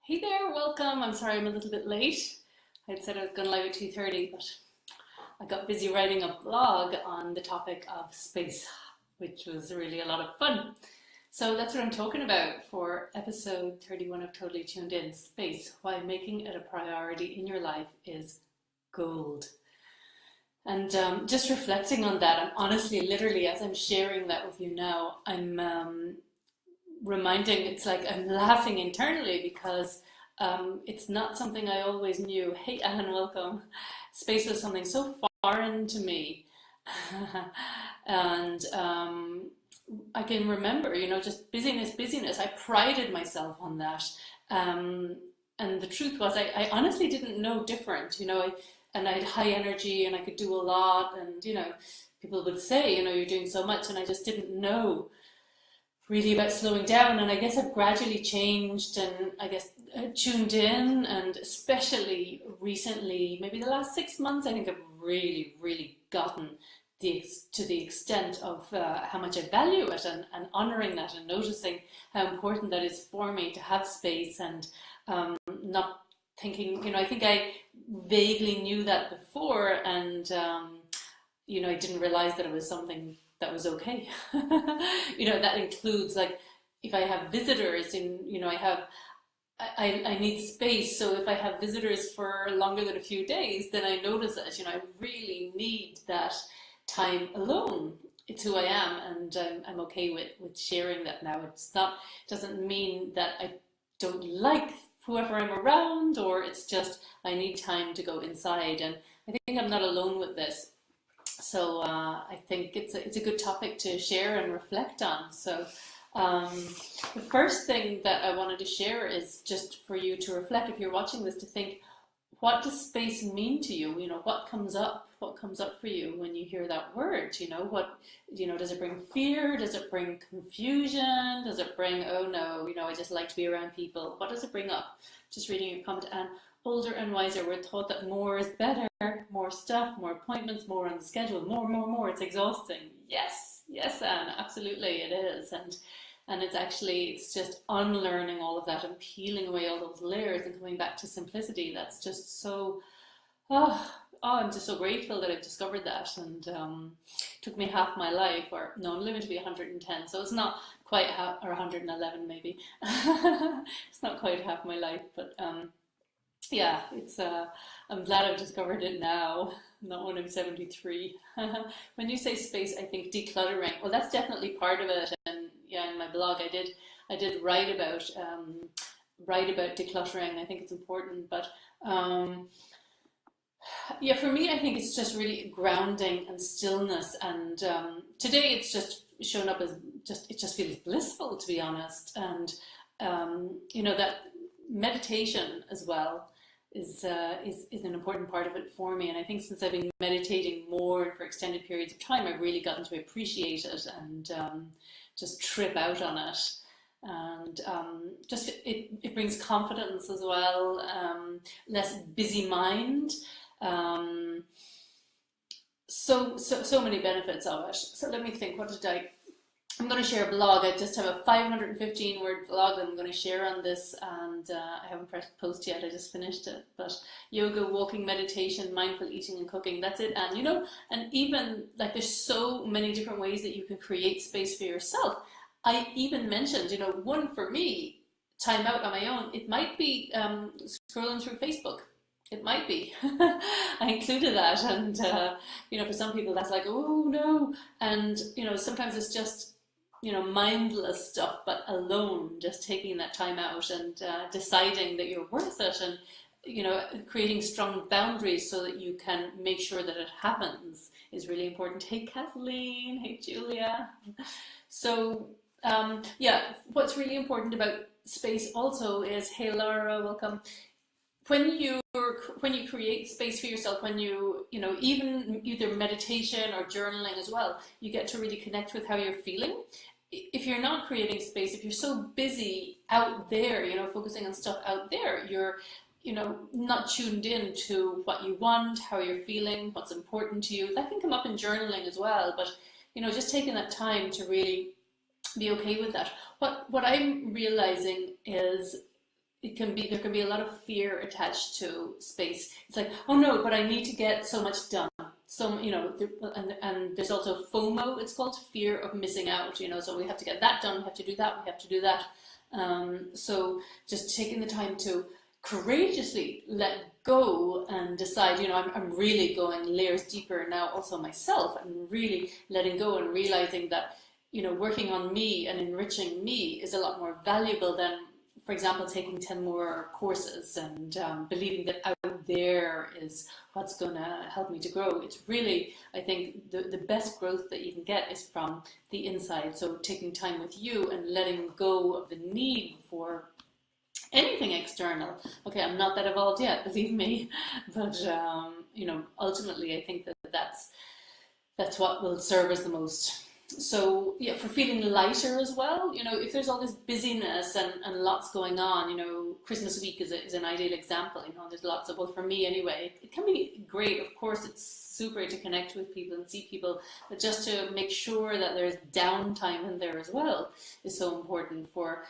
Hey there, welcome. I'm sorry I'm a little bit late. I'd said I was going live at 2:30, but I got busy writing a blog on the topic of space, which was really a lot of fun. So that's what I'm talking about for episode 31 of Totally Tuned In, Space, why making it a priority in your life is gold. And just reflecting on that, I'm honestly, literally, as I'm sharing that with you now, I'm reminding, it's like I'm laughing internally because it's not something I always knew. Hey, Anne, welcome. Space was something so foreign to me. And I can remember, just busyness, busyness. I prided myself on that. Um, and the truth was, I honestly didn't know different, and I had high energy and I could do a lot. And, people would say, you're doing so much. And I just didn't know really about slowing down. And I guess I've gradually changed and I guess tuned in, and especially recently, maybe the last 6 months, I think I've really, really gotten to the extent of how much I value it, and honoring that and noticing how important that is for me to have space, and not thinking, I think I vaguely knew that before, and I didn't realize that it was something that was okay. That includes, like, if I have visitors and, I need space. So if I have visitors for longer than a few days, then I notice that, I really need that time alone. It's who I am, and I'm okay with sharing that now. Doesn't mean that I don't like whoever I'm around, or it's just I need time to go inside. And I think I'm not alone with this. So I think it's a good topic to share and reflect on. So um, the first thing that I wanted to share is just for you to reflect, if you're watching this, to think, what does space mean to you? What comes up? What comes up for you when you hear that word? Does it bring fear? Does it bring confusion? Does it bring, oh no, I just like to be around people? What does it bring up? Just reading your comment. And older and wiser, we're taught that more is better, more stuff, more appointments, more on the schedule, more. It's exhausting. Yes, Anne, absolutely it is. And it's just unlearning all of that and peeling away all those layers and coming back to simplicity. That's just so, oh, I'm just so grateful that I've discovered that. And it took me half my life, or no, I'm living to be 110, so it's not quite half, or 111 maybe. It's not quite half my life, but yeah, it's I'm glad I've discovered it now, not when I'm 73. When you say space, I think decluttering. Well, that's definitely part of it. And yeah, in my blog, I did write about decluttering. I think it's important, but yeah, for me, I think it's just really grounding and stillness. And today, it's just shown up as it just feels blissful, to be honest. And that meditation as well is an important part of it for me. And I think since I've been meditating more for extended periods of time, I've really gotten to appreciate it, and just trip out on it. And just it brings confidence as well, less busy mind. Um, so many benefits of it. So let me think. I'm going to share a blog. I just have a 515 word blog that I'm going to share on this, and I haven't pressed post yet. I just finished it. But yoga, walking, meditation, mindful eating, and cooking. That's it. And and even, like, there's so many different ways that you can create space for yourself. I even mentioned, one for me, time out on my own. It might be scrolling through Facebook. It might be. I included that, and for some people that's like, oh no, and sometimes it's just mindless stuff, but alone, just taking that time out and deciding that you're worth it, and creating strong boundaries so that you can make sure that it happens is really important. Hey Kathleen, hey Julia. So yeah, what's really important about space also is, hey Laura, welcome. When you create space for yourself, when even either meditation or journaling as well, you get to really connect with how you're feeling. If you're not creating space, if you're so busy out there, focusing on stuff out there, you're not tuned in to what you want, how you're feeling, what's important to you. That can come up in journaling as well, but just taking that time to really be okay with that. What I'm realizing is there can be a lot of fear attached to space. It's like, oh no, but I need to get so much done. So, and there's also FOMO, it's called, fear of missing out, so we have to get that done, we have to do that, we have to do that. So just taking the time to courageously let go and decide, I'm really going layers deeper now, also myself, and really letting go and realizing that, working on me and enriching me is a lot more valuable than, for example, taking 10 more courses and believing that out there is what's going to help me to grow. It's really, I think, the best growth that you can get is from the inside. So taking time with you and letting go of the need for anything external. Okay, I'm not that evolved yet, believe me, but ultimately I think that's what will serve us the most. So yeah, for feeling lighter as well, if there's all this busyness and lots going on, Christmas week is an ideal example. There's lots of, well, for me anyway, it can be great. Of course, it's super to connect with people and see people, but just to make sure that there's downtime in there as well is so important for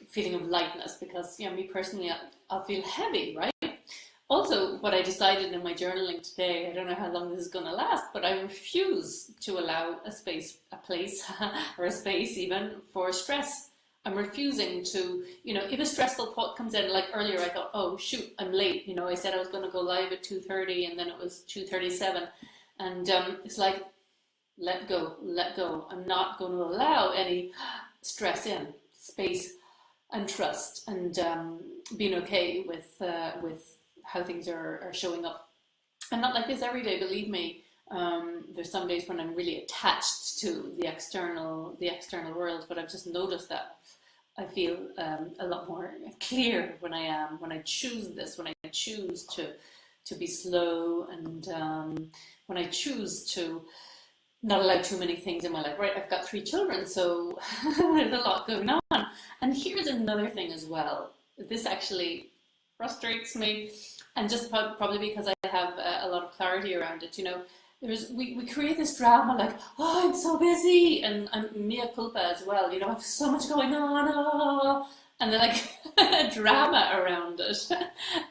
feeling of lightness, because me personally, I'll feel heavy, right? Also, what I decided in my journaling today, I don't know how long this is going to last, but I refuse to allow a place, or a space even, for stress. I'm refusing to, if a stressful thought comes in, like earlier I thought, oh shoot, I'm late. I said I was going to go live at 2:30 and then it was 2:37. And it's like, let go. I'm not going to allow any stress in, space and trust, and being okay with how things are showing up. I'm not like this every day, believe me. There's some days when I'm really attached to the external world, but I've just noticed that I feel a lot more clear when I choose this, when I choose to be slow, and when I choose to not allow too many things in my life. Right, I've got 3 children, so there's a lot going on. And here's another thing as well. This actually frustrates me, and just probably because I have a lot of clarity around it. We create this drama like, oh, I'm so busy, and I'm mea culpa as well. I have so much going on, and then like a drama around it,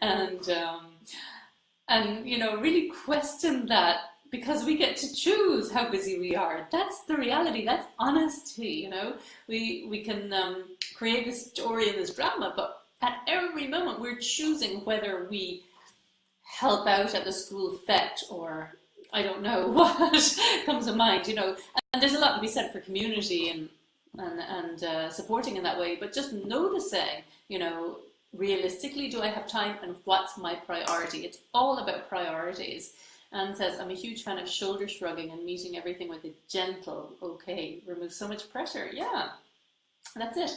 and really question that, because we get to choose how busy we are. That's the reality. That's honesty. We can create this story and this drama, but at every moment we're choosing whether we help out at the school fete, or I don't know what comes to mind, and there's a lot to be said for community and supporting in that way, but just noticing, realistically, do I have time, and what's my priority? It's all about priorities. And says, I'm a huge fan of shoulder shrugging and meeting everything with a gentle, okay, remove so much pressure. Yeah, that's it.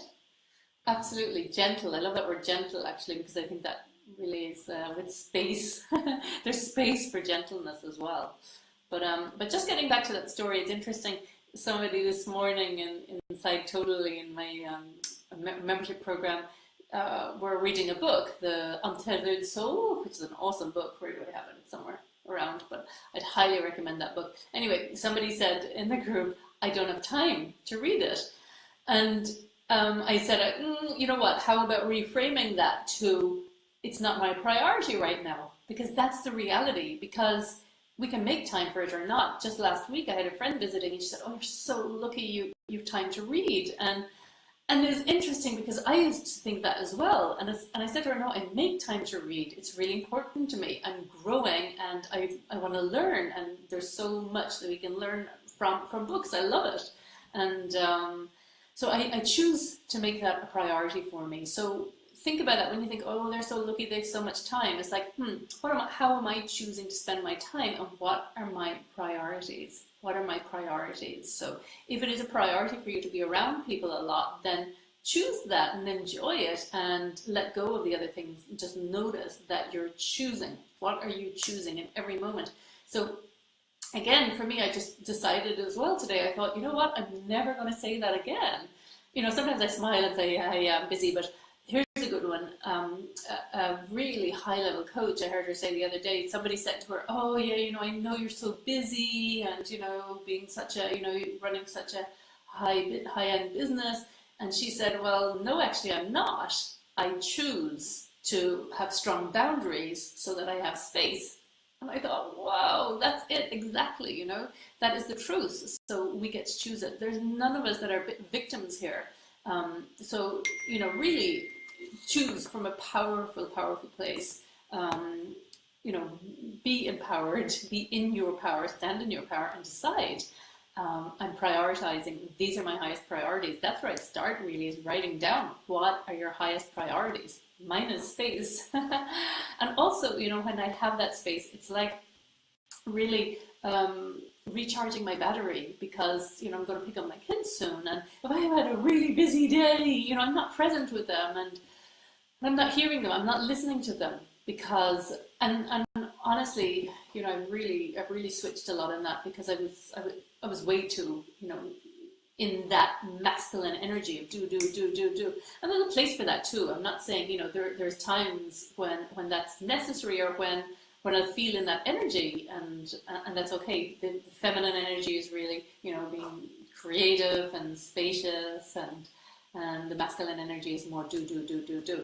Absolutely, gentle. I love that word gentle, actually, because I think that really is with space. There's space for gentleness as well. But just getting back to that story, it's interesting. Somebody this morning inside Totally in my membership program were reading a book, The Untethered Soul, which is an awesome book. Where do I have it? Somewhere around, but I'd highly recommend that book. Anyway, somebody said in the group, I don't have time to read it. And I said, you know what, how about reframing that to, it's not my priority right now, because that's the reality, because we can make time for it or not. Just last week I had a friend visiting, and she said, oh, you're so lucky you have time to read. And it's interesting, because I used to think that as well. And I said to her, no, I make time to read. It's really important to me. I'm growing, and I want to learn. And there's so much that we can learn from books. I love it. And so I choose to make that a priority for me. So think about that when you think, oh, they're so lucky, they have so much time. It's like, how am I choosing to spend my time, and what are my priorities? What are my priorities? So if it is a priority for you to be around people a lot, then choose that and enjoy it, and let go of the other things. Just notice that you're choosing. What are you choosing in every moment? So again, for me, I just decided as well today, I thought, you know what, I'm never going to say that again. Sometimes I smile and say, I'm busy, but here's a good one. A really high-level coach, I heard her say the other day, somebody said to her, oh yeah, I know you're so busy, and being such a, running such a high-end business. And she said, well, no, actually I'm not. I choose to have strong boundaries so that I have space. And I thought, wow, that's it, exactly, that is the truth. So we get to choose it. There's none of us that are victims here. So, really choose from a powerful, powerful place. You know, be empowered, be in your power, stand in your power, and decide. I'm prioritizing. These are my highest priorities. That's where I start. Really, is writing down what are your highest priorities. Mine is space, and also, when I have that space, it's like really recharging my battery, because I'm going to pick up my kids soon, and if I have had a really busy day, I'm not present with them, and I'm not hearing them, I'm not listening to them, because and honestly, I've really switched a lot in that, because I was way too, in that masculine energy of do. And there's a place for that too. I'm not saying, there's times when that's necessary, or when I feel in that energy, and that's okay. The feminine energy is really, being creative and spacious, and the masculine energy is more do.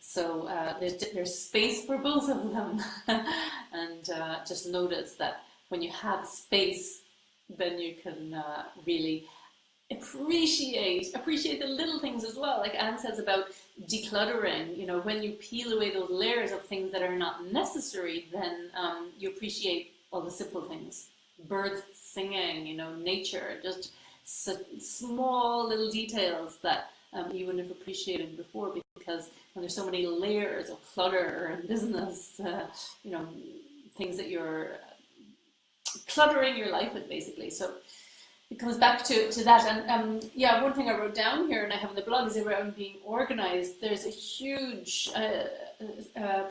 So there's space for both of them. And just notice that when you have space, then you can really appreciate the little things as well. Like Anne says about decluttering, when you peel away those layers of things that are not necessary, then you appreciate all the simple things. Birds singing, nature, just small little details that you wouldn't have appreciated before, because when there's so many layers of clutter and business, things that you're cluttering your life with, basically. So it comes back to that. And one thing I wrote down here, and I have in the blog, is around being organized. There's a huge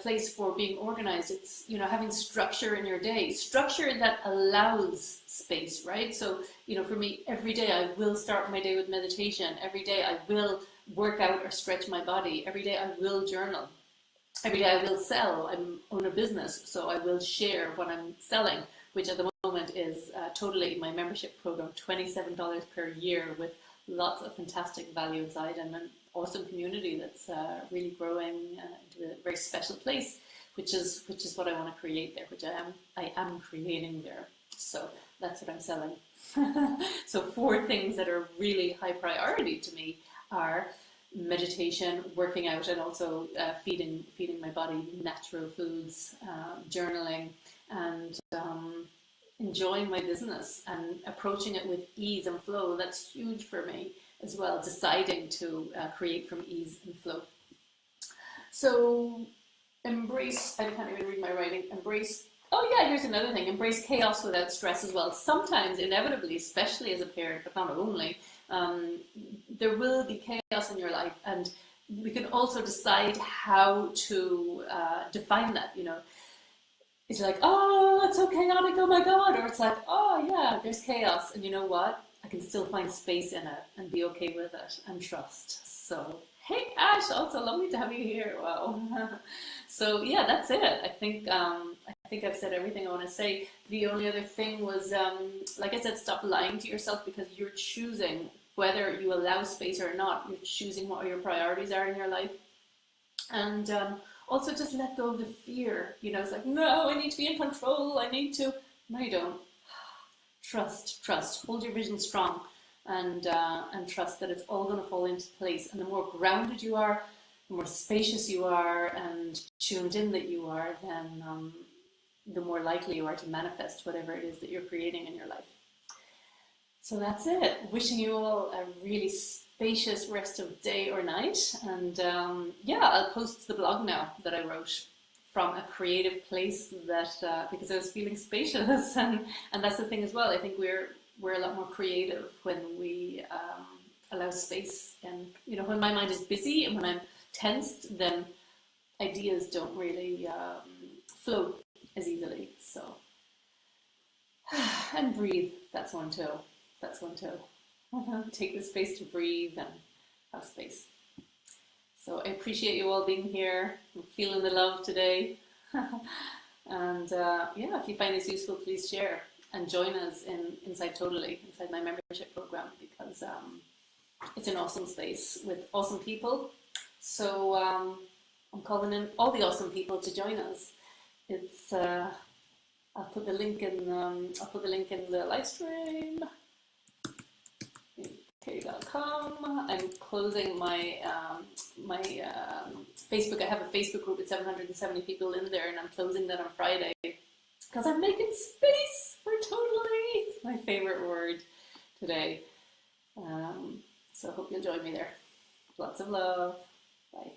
place for being organized. It's having structure in your day, structure that allows space, right? So for me, every day I will start my day with meditation. Every day I will work out or stretch my body. Every day I will journal. Every day I will sell. I own a business, so I will share what I'm selling, which at the moment is totally my membership program, $27 per year, with lots of fantastic value inside, and an awesome community that's really growing into a very special place, which is what I want to create there, which I am creating there. So that's what I'm selling. So 4 things that are really high priority to me are meditation, working out, and also feeding my body natural foods, journaling, and enjoying my business and approaching it with ease and flow. That's huge for me as well, deciding to create from ease and flow. So embrace, I can't even read my writing, here's another thing, embrace chaos without stress as well. Sometimes, inevitably, especially as a parent, but not only, there will be chaos in your life, and we can also decide how to define that. It's like, oh, it's so chaotic, oh my God, or it's like, oh yeah, there's chaos, and you know what? I can still find space in it and be okay with it and trust. So, hey Ash, also lovely to have you here. Wow. So yeah, that's it. I think I've said everything I want to say. The only other thing was, like I said, stop lying to yourself, because you're choosing whether you allow space or not. You're choosing what your priorities are in your life. And also just let go of the fear. It's like, no, I need to be in control. I need to. No, you don't. Trust. Hold your vision strong, and trust that it's all going to fall into place. And the more grounded you are, the more spacious you are, and tuned in that you are, then the more likely you are to manifest whatever it is that you're creating in your life. So that's it. Wishing you all a really spacious rest of day or night. And I'll post the blog now that I wrote from a creative place, that because I was feeling spacious, and that's the thing as well. I think we're a lot more creative when we allow space. And when my mind is busy and when I'm tensed, then ideas don't really flow as easily. So and breathe. That's one too. Take the space to breathe and have space. So I appreciate you all being here. I'm feeling the love today. And if you find this useful, please share and join us inside my membership program, because it's an awesome space with awesome people So I'm calling in all the awesome people to join us. It's I'll put the link in the live stream. Okay.com. I'm closing my Facebook. I have a Facebook group with 770 people in there, and I'm closing that on Friday because I'm making space for totally. It's my favorite word today. So I hope you'll join me there. Lots of love. Bye.